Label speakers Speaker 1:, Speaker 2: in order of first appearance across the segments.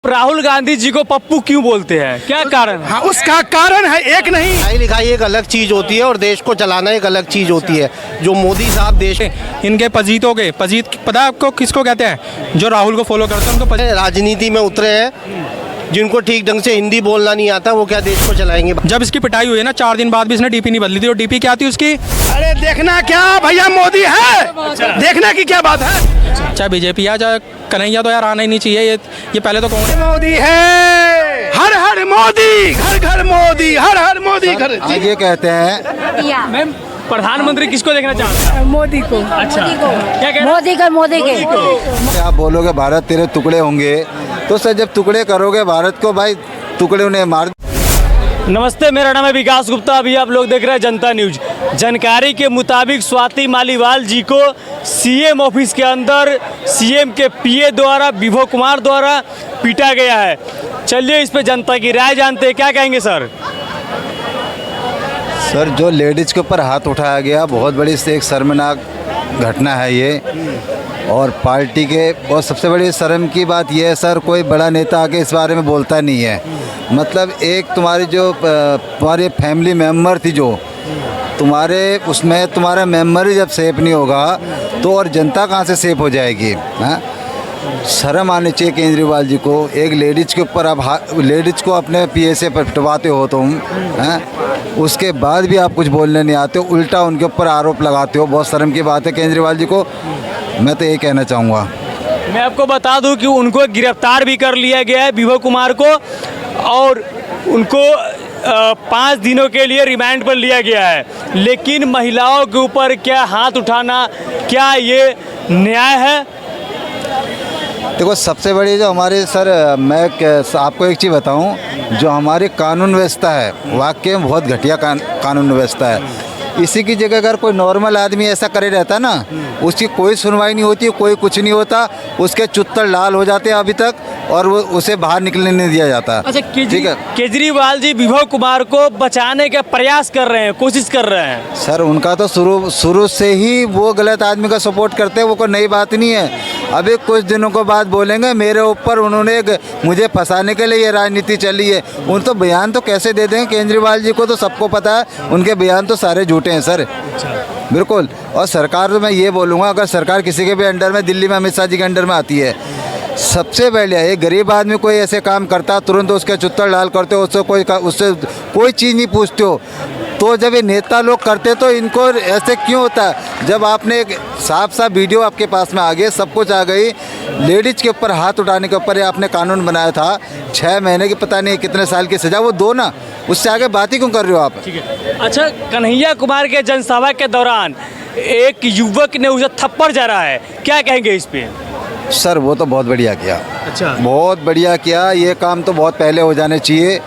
Speaker 1: राहुल गांधी जी को पप्पू क्यों बोलते हैं, क्या कारण?
Speaker 2: हाँ, उसका कारण है एक नहीं।
Speaker 3: पढ़ाई लिखाई एक अलग चीज होती है और देश को चलाना एक अलग चीज होती है। जो मोदी साहब देश
Speaker 2: इनके पजीतों के पजीत पता है आपको किसको कहते हैं? जो राहुल को फॉलो करते हैं उनको
Speaker 3: राजनीति में उतरे हैं, जिनको ठीक ढंग से हिंदी बोलना नहीं आता, वो क्या देश को चलाएंगे।
Speaker 2: जब इसकी पिटाई हुई है ना 4 दिन बाद भी इसने डीपी नहीं बदली थी। और डीपी क्या थी उसकी? अरे देखना क्या भैया मोदी है, देखना की क्या बात है। चाहे बीजेपी आ चाहे कन्हैया तो यार आना ही नहीं चाहिए। ये पहले तो कौन मोदी है, हर हर मोदी, घर घर मोदी, हर हर मोदी घर।
Speaker 4: ये कहते हैं
Speaker 1: मैम प्रधानमंत्री किसको देखना चाहते हैं?
Speaker 5: मोदी को।
Speaker 1: अच्छा, क्या कह रहे हैं?
Speaker 5: मोदी के।
Speaker 4: आप बोलोगे भारत तेरे टुकड़े होंगे, तो सर जब टुकड़े करोगे भारत को, भाई टुकड़े उन्हें मार।
Speaker 1: नमस्ते, मेरा नाम है विकास गुप्ता। अभी आप लोग देख रहे हैं जनता न्यूज। जानकारी के मुताबिक स्वाति मालीवाल जी को सीएम ऑफिस के अंदर सीएम के पीए द्वारा विभो कुमार द्वारा पीटा गया है। चलिए इस पे जनता की राय जानते हैं, क्या कहेंगे सर?
Speaker 4: सर जो लेडीज के ऊपर हाथ उठाया गया, बहुत बड़ी से एक शर्मनाक घटना है ये। और पार्टी के और सबसे बड़ी शर्म की बात यह है सर, कोई बड़ा नेता आके इस बारे में बोलता नहीं है। मतलब एक तुम्हारी जो तुम्हारी फैमिली मेम्बर थी, जो तुम्हारे उसमें तुम्हारा मेम्बर ही जब सेफ नहीं होगा तो और जनता कहाँ से सेफ हो जाएगी? हाँ, शर्म आनी चाहिए केजरीवाल जी को। एक लेडीज़ के ऊपर आप लेडीज़ को अपने पीए से पिटवाते हो तुम, हैं? उसके बाद भी आप कुछ बोलने नहीं आते हो, उल्टा उनके ऊपर आरोप लगाते हो। बहुत शर्म की बात है केजरीवाल जी को, मैं तो यही कहना चाहूँगा।
Speaker 1: मैं आपको बता दूं कि उनको गिरफ्तार भी कर लिया गया है, विभो कुमार को, और उनको 5 दिनों के लिए रिमांड पर लिया गया है। लेकिन महिलाओं के ऊपर क्या हाथ उठाना, क्या ये न्याय है?
Speaker 4: देखो सबसे बड़ी जो हमारे सर, मैं आपको एक चीज़ बताऊं, जो हमारी कानून व्यवस्था है वाकई में बहुत घटिया कानून व्यवस्था है। इसी की जगह अगर कोई नॉर्मल आदमी ऐसा करे रहता ना, उसकी कोई सुनवाई नहीं होती, कोई कुछ नहीं होता, उसके चुत्तर लाल हो जाते हैं अभी तक, और वो उसे बाहर निकलने नहीं दिया जाता।
Speaker 1: अच्छा,
Speaker 4: ठीक है,
Speaker 1: केजरीवाल जी विभो कुमार को बचाने का प्रयास कर रहे हैं, कोशिश कर रहे हैं।
Speaker 4: सर उनका तो शुरू से ही वो गलत आदमी का सपोर्ट करते हैं, वो कोई नई बात नहीं है। अभी कुछ दिनों को बाद बोलेंगे मेरे ऊपर उन्होंने मुझे फंसाने के लिए ये राजनीति चली है। उन तो बयान तो कैसे दे देंगे केजरीवाल जी को, तो सबको पता है उनके बयान तो सारे झूठे हैं सर। बिल्कुल। और सरकार तो मैं ये बोलूँगा, अगर सरकार किसी के भी अंडर में, दिल्ली में अमित शाह जी के अंडर में आती है, सबसे पहले एक गरीब आदमी कोई ऐसे काम करता तुरंत उसके चुत्तर लाल करते हो, उससे कोई चीज़ नहीं पूछते हो। तो जब ये नेता लोग करते तो इनको ऐसे क्यों होता है? जब आपने एक साफ साफ वीडियो आपके पास में आ गई, सब कुछ आ गई, लेडीज़ के ऊपर हाथ उठाने के ऊपर आपने कानून बनाया था, 6 महीने की पता नहीं कितने साल की सज़ा, वो दो ना, उससे आगे बात ही क्यों कर रहे हो आप?
Speaker 1: ठीक है। अच्छा, कन्हैया कुमार के जनसभा के दौरान एक युवक ने उसे थप्पड़ जड़ा है, क्या कहेंगे इस पे?
Speaker 4: सर वो तो बहुत बढ़िया किया।
Speaker 1: अच्छा,
Speaker 4: बहुत बढ़िया किया। ये काम तो बहुत पहले हो जाने चाहिए।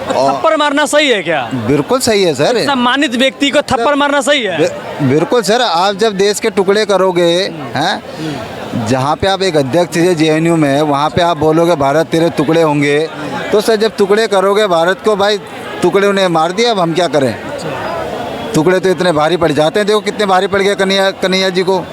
Speaker 1: थप्पड़ मारना सही है क्या?
Speaker 4: बिल्कुल सही है सर।
Speaker 1: सम्मानित व्यक्ति को थप्पड़ मारना सही है?
Speaker 4: बिल्कुल सर। आप जब देश के टुकड़े करोगे, हैं, जहाँ पे आप एक अध्यक्ष थे जेएनयू में, वहाँ पे आप बोलोगे भारत तेरे टुकड़े होंगे, तो सर जब टुकड़े करोगे भारत को, भाई टुकड़े उन्हें मार दिया, अब हम क्या करें? टुकड़े तो इतने भारी पड़ जाते हैं, देखो कितने भारी पड़ गए कन्हैया जी को।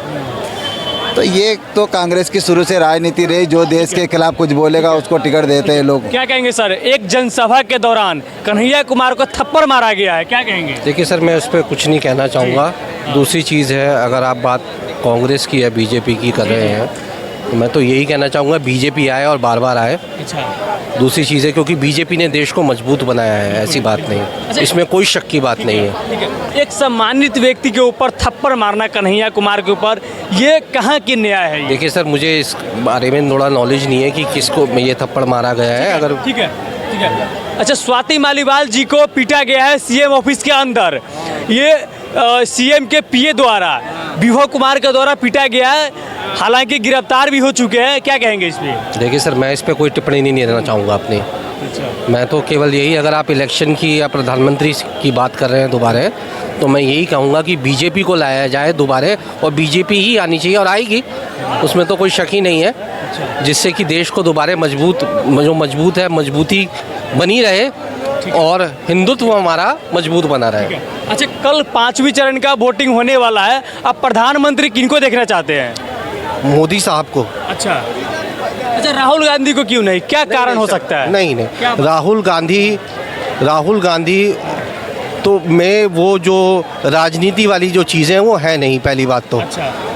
Speaker 4: तो ये तो कांग्रेस की शुरू से राजनीति रही, जो देश के खिलाफ कुछ बोलेगा उसको टिकट देते हैं लोग।
Speaker 1: क्या कहेंगे सर, एक जनसभा के दौरान कन्हैया कुमार को थप्पड़ मारा गया है, क्या कहेंगे?
Speaker 6: देखिए सर, मैं उस पर कुछ नहीं कहना चाहूँगा। दूसरी चीज़ है, अगर आप बात कांग्रेस की या बीजेपी की कर रहे हैं, तो मैं तो यही कहना चाहूँगा बीजेपी आए और बार बार आए।
Speaker 1: अच्छा।
Speaker 6: दूसरी चीज़ है, क्योंकि बीजेपी ने देश को मजबूत बनाया है, ऐसी बात नहीं, इसमें कोई शक की बात नहीं है।
Speaker 1: ठीक है। एक सम्मानित व्यक्ति के ऊपर थप्पड़ मारना कन्हैया कुमार के ऊपर, ये कहाँ की न्याय है?
Speaker 6: देखिए सर, मुझे इस बारे में थोड़ा नॉलेज नहीं है कि किसको ये थप्पड़ मारा गया है। अगर
Speaker 1: ठीक है, ठीक है। अच्छा, स्वाति मालीवाल जी को पीटा गया है सीएम ऑफिस के अंदर, ये सीएम के पीए द्वारा, विभो कुमार के द्वारा पीटा गया है, हालांकि गिरफ्तार भी हो चुके हैं, क्या कहेंगे इस पे?
Speaker 6: देखिए सर, मैं इस पर कोई टिप्पणी नहीं देना चाहूँगा अपनी। मैं तो केवल यही, अगर आप इलेक्शन की या प्रधानमंत्री की बात कर रहे हैं दोबारा, तो मैं यही कहूँगा कि बीजेपी को लाया जाए दोबारा, और बीजेपी ही आनी चाहिए और आएगी, उसमें तो कोई शक ही नहीं है, जिससे कि देश को दोबारा मजबूत है, मजबूती बनी रहे और हिंदुत्व हमारा मजबूत बना रहे।
Speaker 1: अच्छा, कल 5वीं चरण का वोटिंग होने वाला है, अब प्रधानमंत्री किनको देखना चाहते हैं?
Speaker 3: मोदी साहब को।
Speaker 1: अच्छा, अच्छा, राहुल गांधी को क्यों नहीं, क्या कारण हो सकता है?
Speaker 3: नहीं नहीं, राहुल गांधी तो में वो जो राजनीति वाली जो चीज़ें हैं वो है नहीं, पहली बात तो।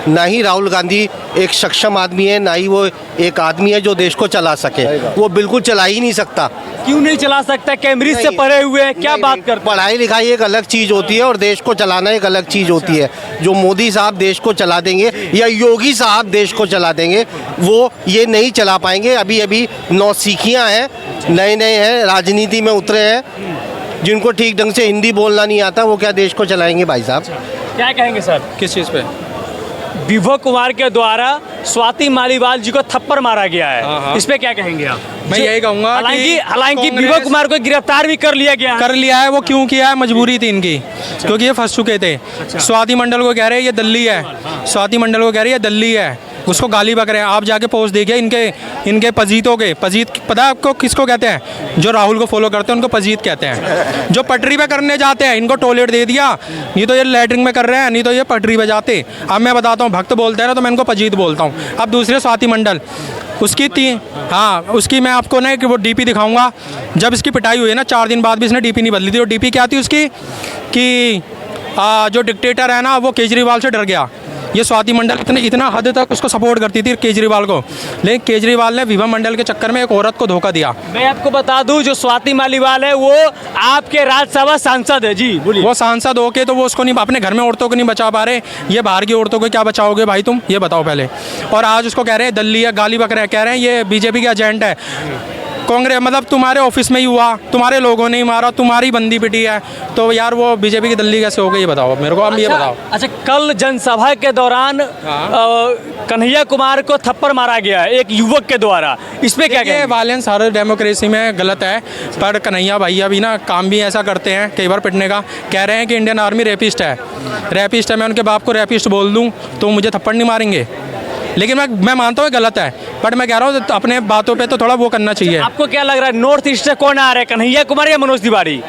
Speaker 3: ना ही राहुल गांधी एक सक्षम आदमी है, ना ही वो एक आदमी है जो देश को चला सके। वो बिल्कुल चला ही नहीं सकता।
Speaker 1: क्यों नहीं चला सकता? कैम्ब्रिज से
Speaker 3: नहीं।
Speaker 1: पढ़े हुए हैं, क्या बात करते हैं?
Speaker 3: पढ़ाई लिखाई एक अलग चीज़ होती है और देश को चलाना एक अलग चीज़ होती है। जो मोदी साहब देश को चला देंगे या योगी साहब देश को चला देंगे, वो ये नहीं चला पाएंगे। अभी अभी नौसिखियाँ हैं, नए नए हैं, राजनीति में उतरे हैं, जिनको ठीक ढंग से हिंदी बोलना नहीं आता, वो क्या देश को चलाएंगे भाई साहब?
Speaker 1: क्या कहेंगे सर?
Speaker 2: किस चीज़ पे?
Speaker 1: विभा कुमार के द्वारा स्वाति मालीवाल जी को थप्पड़ मारा गया है, इस पे क्या कहेंगे आप?
Speaker 2: मैं यही कहूँगा कि
Speaker 1: हालांकि विभा
Speaker 2: कांग्रेस-
Speaker 1: कुमार को गिरफ्तार भी कर लिया गया है।
Speaker 2: कर लिया है, वो क्यों किया है? मजबूरी थी इनकी, क्योंकि ये फंस चुके थे। स्वाति मंडल को कह रहे हैं ये दिल्ली है, स्वाति मंडल को कह रही है दिल्ली है, उसको गाली बक रहे हैं। आप जाके पोस्ट देखिए इनके पजीतों के, पजीत पता है आपको किसको कहते हैं? जो राहुल को फॉलो करते हैं उनको पजीत कहते हैं। जो पटरी पे करने जाते हैं इनको टॉयलेट दे दिया, नहीं तो ये लैटरिन में कर रहे हैं, नहीं तो ये पटरी पे जाते। अब मैं बताता हूँ, भक्त बोलते हैं ना तो मैं इनको पजीत बोलता हूँ। अब दूसरे स्वाति मंडल, उसकी मैं आपको ना कि वो डीपी दिखाऊंगा। जब इसकी पिटाई हुई है ना, 4 दिन बाद भी इसने डीपी नहीं बदली थी। और डीपी क्या थी उसकी कि जो डिक्टेटर है ना वो केजरीवाल से डर गया। ये स्वाति मंडल इतना हद तक उसको सपोर्ट करती थी केजरीवाल को, लेकिन केजरीवाल ने विभा मंडल के चक्कर में एक औरत को धोखा दिया।
Speaker 1: मैं आपको बता दूं, जो स्वाति मालीवाल है वो आपके राज्यसभा सांसद है। जी बोलिए।
Speaker 2: वो सांसद होके तो वो उसको नहीं, अपने घर में औरतों को नहीं बचा पा रहे, ये बाहर की औरतों को क्या बचाओगे भाई तुम, ये बताओ पहले। और आज उसको कह रहे हैं दिल्ली है, गाली बक रहे हैं, कह रहे हैं ये बीजेपी का एजेंट है। कांग्रेस मतलब तुम्हारे ऑफिस में ही हुआ, तुम्हारे लोगों ने ही मारा, तुम्हारी बंदी पिटी है, तो यार वो बीजेपी की दिल्ली कैसे हो गई, ये बताओ मेरे को। अब ये बताओ।
Speaker 1: अच्छा, कल जनसभा के दौरान कन्हैया कुमार को थप्पड़ मारा गया है एक युवक के द्वारा, इस पे क्या
Speaker 2: ये
Speaker 1: कहेंगे?
Speaker 2: वायलेंस हर डेमोक्रेसी में गलत है, पर कन्हैया भैया भी ना काम भी ऐसा करते हैं कई बार पिटने का। कह रहे हैं कि इंडियन आर्मी रेपिस्ट है, मैं उनके बाप को रेपिस्ट बोल दूं तो मुझे थप्पड़ नहीं मारेंगे। लेकिन मैं मानता हूँ गलत है, बट मैं कह रहा हूँ अपने बातों पे तो थोड़ा वो करना चाहिए।
Speaker 1: आपको क्या लग रहा है, नॉर्थ ईस्ट से कौन आ रहा है, कन्हैया कुमार या मनोज तिवारी?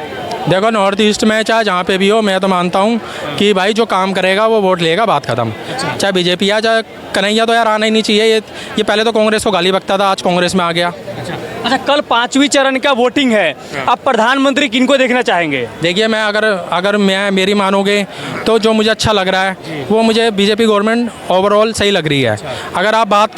Speaker 2: देखो, नॉर्थ ईस्ट में चाहे जहाँ पे भी हो, मैं तो मानता हूँ कि भाई जो काम करेगा वो वोट लेगा, बात खत्म। चाहे बीजेपी या चाहे कन्हैया, तो यार आना ही नहीं चाहिए। ये पहले तो कांग्रेस को गाली बकता था, आज कांग्रेस में आ गया।
Speaker 1: अच्छा, कल 5वीं चरण का वोटिंग है, अब प्रधानमंत्री किनको देखना चाहेंगे?
Speaker 2: देखिए, मैं अगर मेरी मानोगे तो जो मुझे अच्छा लग रहा है वो मुझे बीजेपी गवर्नमेंट ओवरऑल सही लग रही है। अगर आप बात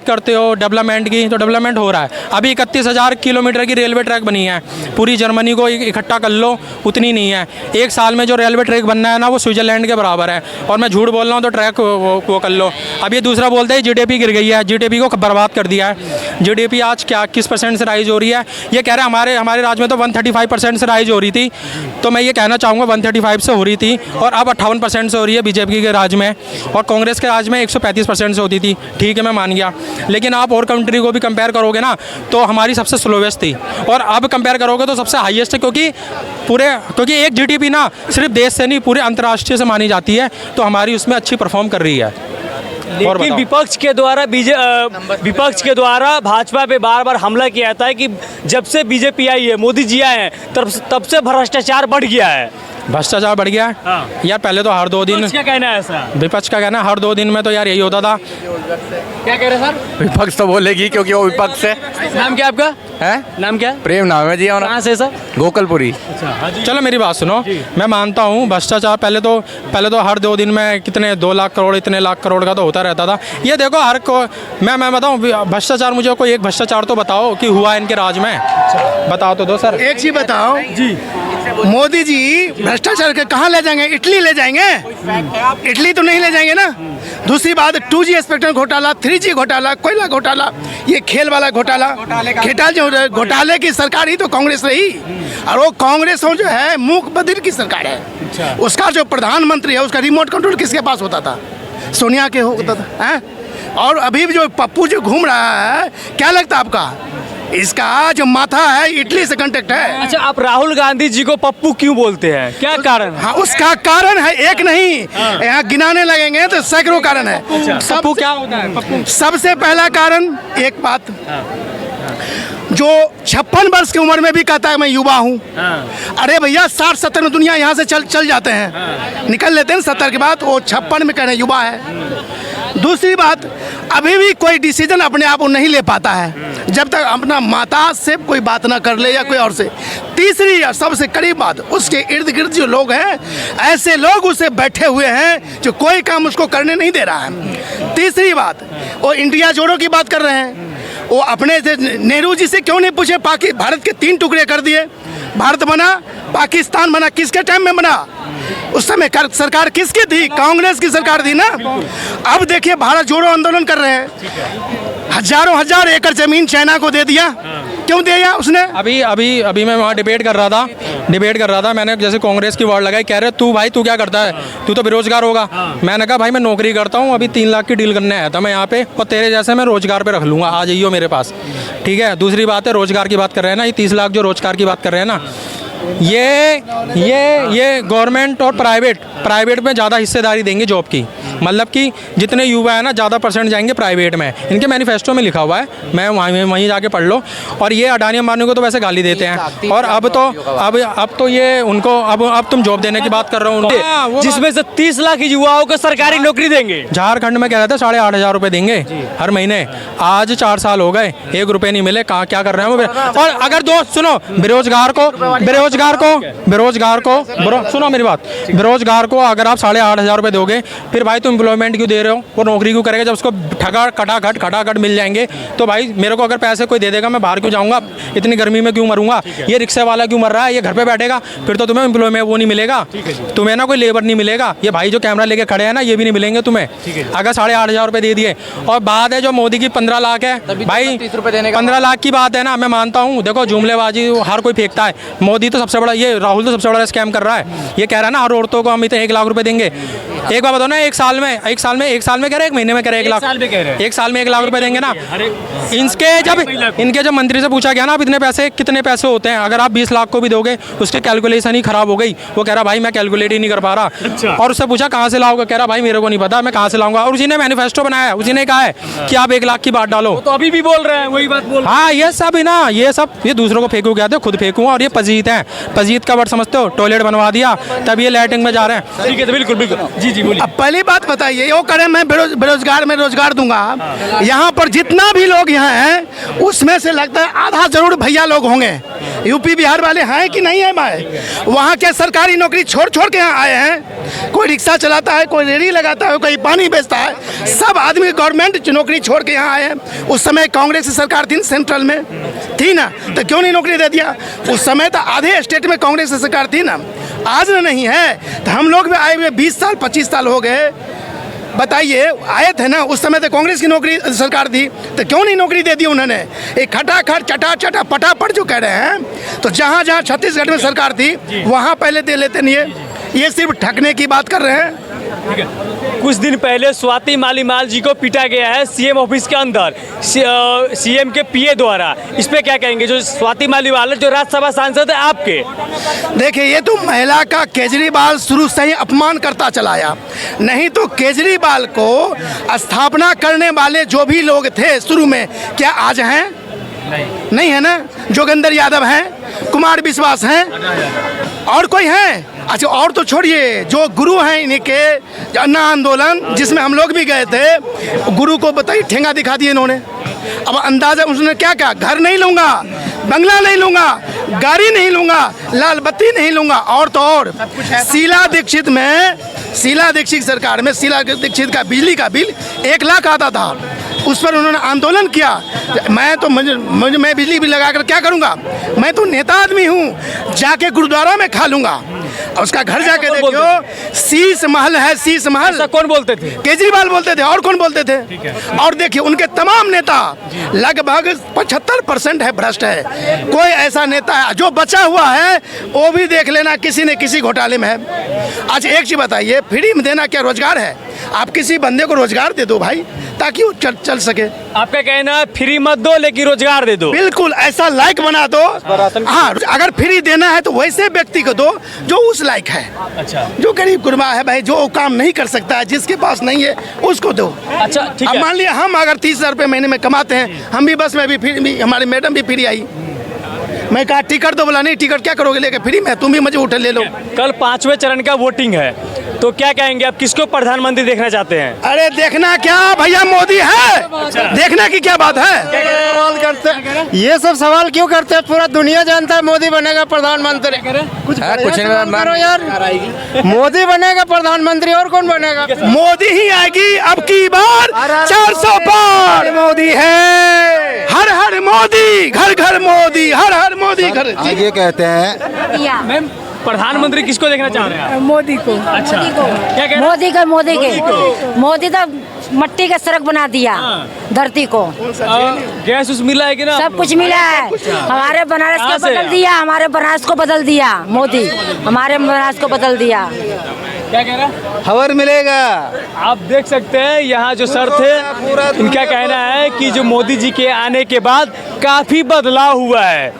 Speaker 2: करते हो डेवलपमेंट की, तो डेवलपमेंट हो रहा है। अभी 31,000 किलोमीटर की रेलवे ट्रैक बनी है, पूरी जर्मनी को इकट्ठा कर लो उतनी नहीं है। एक साल में जो रेलवे ट्रैक बनना है ना वो स्विट्जरलैंड के बराबर है, और मैं झूठ बोल रहा हूँ तो ट्रैक वो कर लो। अब ये दूसरा बोलते हैं जीडीपी गिर गई है, जीडीपी को बर्बाद कर दिया है। जीडीपी आज क्या 21% से राइज हो रही है, ये कह रहे हैं हमारे राज्य में तो 135% से राइज हो रही थी, तो मैं ये कहना चाहूँगा 135 से हो रही थी और अब 58% से हो रही है बीजेपी के राज्य में, और कांग्रेस के राज्य में 135% से होती थी। ठीक है, मैं मान गया, लेकिन आप और कंट्री को भी कंपेयर करोगे ना तो हमारी सबसे स्लोवेस्ट थी, और अब कंपेयर करोगे तो सबसे हाईएस्ट है, क्योंकि एक जीडीपी ना सिर्फ देश से नहीं पूरे अंतर्राष्ट्रीय से मानी जाती है, तो हमारी उसमें अच्छी परफॉर्म कर रही है।
Speaker 1: लेकिन विपक्ष के द्वारा भाजपा पे बार बार हमला किया जाता है कि जब से बीजेपी आई है, मोदी जी आए हैं, तब से भ्रष्टाचार बढ़ गया है।
Speaker 2: भ्रष्टाचार बढ़ गया है।
Speaker 1: हाँ।
Speaker 2: यार पहले तो हर 2 दिन,
Speaker 1: विपक्ष क्या कहना है ऐसा?
Speaker 2: विपक्ष का कहना है हर 2 दिन में तो यार यही होता था।
Speaker 1: क्या कह रहे हैं सर?
Speaker 5: विपक्ष तो बोलेगी क्योंकि वो विपक्ष है।
Speaker 1: नाम क्या आपका?
Speaker 5: हैं?
Speaker 1: नाम क्या?
Speaker 5: प्रेम नाम है जी हमारा।
Speaker 1: कहाँ से सर?
Speaker 5: गोकलपुरी।
Speaker 2: चलो मेरी बात सुनो, मैं मानता हूँ भ्रष्टाचार पहले तो हर 2 दिन में कितने 2 लाख करोड़ इतने लाख करोड़ का तो होता रहता था। ये देखो मैं बताऊँ भ्रष्टाचार, मुझे कोई एक भ्रष्टाचार तो बताओ कि हुआ इनके राज में, बताओ तो दो सर।
Speaker 7: एक चीज बताओ जी, मोदी जी भ्रष्टाचार के कहाँ ले जाएंगे? इटली ले जाएंगे? इटली तो नहीं ले जाएंगे ना। दूसरी बात, 2G स्पेक्ट्रम घोटाला, 3G घोटाला, कोयला घोटाला, ये खेल वाला घोटाला, घोटाले की सरकार ही तो कांग्रेस रही, और वो कांग्रेस जो है मूक बधिर की सरकार है। उसका जो प्रधानमंत्री है उसका रिमोट कंट्रोल किसके पास होता था? सोनिया के होता था, हैं? और अभी भी जो पप्पू जो घूम रहा है, क्या लगता है आपका? इसका जो माथा है इटली से कांटेक्ट है।
Speaker 1: अच्छा, आप राहुल गांधी जी को पप्पू क्यों बोलते हैं, क्या कारण?
Speaker 7: हाँ, उसका कारण है, एक नहीं, यहाँ गिनाने लगेंगे तो सैकड़ों कारण है।
Speaker 2: पप्पू क्या होता है? पप्पू
Speaker 7: सबसे पहला कारण, एक बात, जो 56 वर्ष की उम्र में भी कहता है मैं युवा हूँ। अरे भैया 60-70 में दुनिया यहाँ से चल जाते हैं, निकल लेते हैं 70 के बाद, वो 56 में कह रहे हैं युवा है। दूसरी बात, अभी भी कोई डिसीजन अपने आप वो नहीं ले पाता है जब तक अपना माता से कोई बात ना कर ले या कोई और से। तीसरी या सबसे कड़ी बात, उसके इर्द गिर्द जो लोग हैं, ऐसे लोग उसे बैठे हुए हैं जो कोई काम उसको करने नहीं दे रहा है। तीसरी बात, वो इंडिया जोड़ो की बात कर रहे हैं। वो अपने से नेहरू जी से क्यों नहीं पूछे? भारत के 3 टुकड़े कर दिए, भारत बना, पाकिस्तान बना, किसके टाइम में बना? उस समय सरकार किसकी थी? कांग्रेस की सरकार थी ना। अब देखिए भारत जोड़ो आंदोलन कर रहे हैं, हजार एकड़ जमीन चाइना को दे दिया। क्यों दिया उसने?
Speaker 2: अभी मैं वहाँ डिबेट कर रहा था। मैंने जैसे कांग्रेस की वर्ड लगाई, कह रहे तू क्या करता है, तू तो बेरोजगार होगा। मैंने कहा भाई मैं नौकरी करता हूँ, अभी 3 लाख की डील करने आया था मैं यहाँ पे, और तेरे जैसे मैं रोजगार पे रख लूँगा, आ जाइयो मेरे पास, ठीक है। दूसरी बात है, रोजगार की बात कर रहे हैं ना, ये 30 लाख जो रोजगार की बात कर रहे हैं ना, ये गवर्नमेंट और प्राइवेट में ज़्यादा हिस्सेदारी देंगे जॉब की। मतलब कि जितने युवा है ना, ज़्यादा परसेंट जाएंगे प्राइवेट में। इनके मैनिफेस्टो में लिखा हुआ है, मैं वहीं जाके पढ़ लो। और ये अडानी अंबानी को तो वैसे गाली देते हैं, और अब तो ये उनको अब तुम जॉब देने की बात कर रहे हो उनको,
Speaker 1: जिसमें से 30 लाख युवाओं को सरकारी नौकरी देंगे।
Speaker 2: झारखंड में कह रहे थे 8,500 रुपये देंगे हर महीने, आज 4 साल हो गए, 1 रुपये नहीं मिले। कहाँ क्या कर रहे हैं वो? और अगर दोस्त सुनो, सुनो मेरी बात, बेरोजगार को अगर आप 8,500 रुपये दोगे, फिर भाई तुम एम्प्लॉयमेंट क्यों दे रहे हो? वो नौकरी क्यों करेगा जब उसको खटाखट मिल जाएंगे? तो भाई मेरे को अगर पैसे कोई दे देगा, मैं बाहर क्यों जाऊँगा? इतनी गर्मी में क्यों मरूंगा? ये रिक्शा वाला क्यों मर रहा है? ये घर पे बैठेगा, फिर तो तुम्हें एम्प्लॉयमेंट वो नहीं मिलेगा, तुम्हें ना कोई लेबर नहीं मिलेगा। ये भाई जो कैमरा लेके खड़े हैं ना, ये भी नहीं मिलेंगे तुम्हें अगर 8,500 रुपये दे दिए। और बात है जो मोदी की 15 लाख है भाई, 15 लाख की बात है ना, मैं मानता हूँ। देखो जुमलेबाजी हर कोई फेंकता है, मोदी तो सबसे बड़ा, ये राहुल तो सबसे बड़ा स्कैम कर रहा है। ये कह रहा है ना हर औरतों को हम इतने 1 लाख रुपए देंगे। एक बात बताओ ना, एक साल में कह रहे, एक महीने में कह रहे 1 लाख, एक साल में 1 लाख रुपए देंगे ना। इनके जब मंत्री से पूछा गया ना, आप इतने पैसे कितने पैसे होते हैं, अगर आप 20 लाख को भी दोगे, उसकी कैलकुलेशन ही खराब हो गई। वो कह रहा भाई मैं कैलकुलेट ही नहीं कर पा रहा। और उससे पूछा कहाँ से लाओगे, कह रहा भाई मेरे को नहीं पता, मैं कहाँ से लाऊंगा। और उसी ने मैनिफेस्टो बनाया, उसी ने कहा है कि आप 1 लाख की बात डालो।
Speaker 1: तो अभी भी बोल रहे हैं वही बात बोल।
Speaker 2: हाँ, ये सब है ना, ये दूसरों को फेंकू क्या थे, खुद फेंकू। और ये पजीत है, पजीत का वर्ड समझते हो? टॉयलेट बनवा दिया, तब ये लैट्रिन में जा रहे हैं।
Speaker 1: ठीक है, तो बिल्कुल जी बोलिए।
Speaker 7: अब पहली बात बताइए, वो करें मैं बेरोजगार में रोजगार दूंगा। यहाँ पर जितना भी लोग यहाँ हैं, उसमें से लगता है आधा जरूर भैया लोग होंगे, यूपी बिहार वाले हैं कि नहीं है भाई? वहाँ के सरकारी नौकरी छोड़ के यहाँ आए हैं। कोई रिक्शा चलाता है, कोई रेहड़ी लगाता है, कोई पानी बेचता है, सब आदमी गवर्नमेंट नौकरी छोड़ के यहाँ आए हैं। उस समय कांग्रेस की सरकार थी सेंट्रल में, थी ना, तो क्यों नहीं नौकरी दे दिया? उस समय तो आधे स्टेट में कांग्रेस की सरकार थी ना, आज नहीं है। तो हम लोग भी आए हुए 20 साल 25 साल हो गए, बताइए, आए थे ना, उस समय तो कांग्रेस की नौकरी सरकार थी, तो क्यों नहीं नौकरी दे दी उन्होंने? एक खटाखट चटा पटापट जो कह रहे हैं, तो जहाँ छत्तीसगढ़ में सरकार थी वहाँ पहले दे लेते नहीं है। ये सिर्फ ठगने की बात कर रहे हैं।
Speaker 1: कुछ दिन पहले स्वाति मालीवाल जी को पीटा गया है सीएम ऑफिस के अंदर, सीएम के पीए द्वारा। इस पे क्या कहेंगे? जो स्वाति मालीवाल जो राज्यसभा सांसद है आपके,
Speaker 7: देखिए ये तो महिला का केजरीवाल शुरू से ही अपमान करता चला आया। नहीं तो केजरीवाल को स्थापना करने वाले जो भी लोग थे शुरू में, क्या आज हैं? नहीं है ना। जोगेंद्र यादव हैं, कुमार विश्वास हैं, और कोई है? अच्छा, और तो छोड़िए, जो गुरु हैं इनके अन्ना आंदोलन, जिसमें हम लोग भी गए थे, गुरु को बताइए ठेंगा दिखा दिए इन्होंने। अब अंदाजा उसने क्या कहा? घर नहीं लूंगा, बंगला नहीं लूंगा, गाड़ी नहीं लूंगा, लाल बत्ती नहीं लूंगा, और तो और शीला दीक्षित सरकार में शीला दीक्षित का बिजली का बिल 1 लाख आता था, उस पर उन्होंने आंदोलन किया। मैं बिजली बिल लगा कर क्या करूंगा? मैं तो नेता आदमी हूँ, जाके गुरुद्वारा में खा लूंगा। उसका घर जाके देखो, शीश महल है, शीश महल।
Speaker 1: ऐसा कौन बोलते थे?
Speaker 7: केजरीवाल बोलते थे, और कौन बोलते थे? और देखिए उनके तमाम नेता लगभग 75% है भ्रष्ट है। कोई ऐसा नेता है जो बचा हुआ है, वो भी देख लेना किसी न किसी घोटाले में है। आज एक चीज बताइए, फ्री में देना क्या रोजगार है? आप किसी बंदे को रोजगार दे दो भाई, ताकि वो चल सके।
Speaker 1: आपका कहना है फ्री मत दो, लेकिन रोजगार दे दो।
Speaker 7: बिल्कुल, ऐसा लायक बना दो। हाँ, अगर फ्री देना है तो वैसे व्यक्ति को दो जो उस लायक है। अच्छा, जो गरीब गुरबा है भाई, जो काम नहीं कर सकता है, जिसके पास नहीं है, उसको दो।
Speaker 1: अच्छा, ठीक है।
Speaker 7: मान लिया हम अगर 30,000 रुपये महीने में कमाते हैं, हम भी बस में भी फ्री, हमारी मैडम भी फ्री आई। मैं कहा टिकट दो, बोला नहीं टिकट क्या करोगे लेके, फ्री में, तुम भी मुझे उठा ले लो।
Speaker 1: कल 5वें चरण का वोटिंग है, तो क्या कहेंगे आप, किसको प्रधानमंत्री देखना चाहते हैं?
Speaker 7: अरे देखना क्या भैया, मोदी है, देखना की क्या बात है।
Speaker 8: सवाल करते, ये सब सवाल क्यों करते हैं? पूरा दुनिया जानता है मोदी बनेगा प्रधानमंत्री। कुछ करो यार, मोदी बनेगा प्रधानमंत्री, और कौन बनेगा?
Speaker 7: मोदी ही आएगी अब की बार 400 पार। मोदी है, हर हर मोदी, घर घर मोदी, हर हर मोदी घर।
Speaker 4: ये कहते हैं
Speaker 1: मैम, प्रधानमंत्री किसको देखना चाह रहे हैं आप?
Speaker 9: मोदी को।
Speaker 1: अच्छा, क्या कह रहे हैं?
Speaker 9: मोदी के मोदी तो मट्टी का सड़क बना दिया धरती को।
Speaker 1: गैस उस मिला है कि ना?
Speaker 9: सब कुछ मिला है। हमारे बनारस
Speaker 1: कहाँ
Speaker 9: को
Speaker 1: से?
Speaker 9: बदल दिया, हमारे बनारस को बदल दिया मोदी, हमारे बनारस को बदल दिया।
Speaker 1: क्या कह रहा है?
Speaker 4: खबर मिलेगा।
Speaker 1: आप देख सकते हैं यहाँ जो सर थे, इनका कहना है कि जो मोदी जी के आने के बाद काफी बदलाव हुआ है।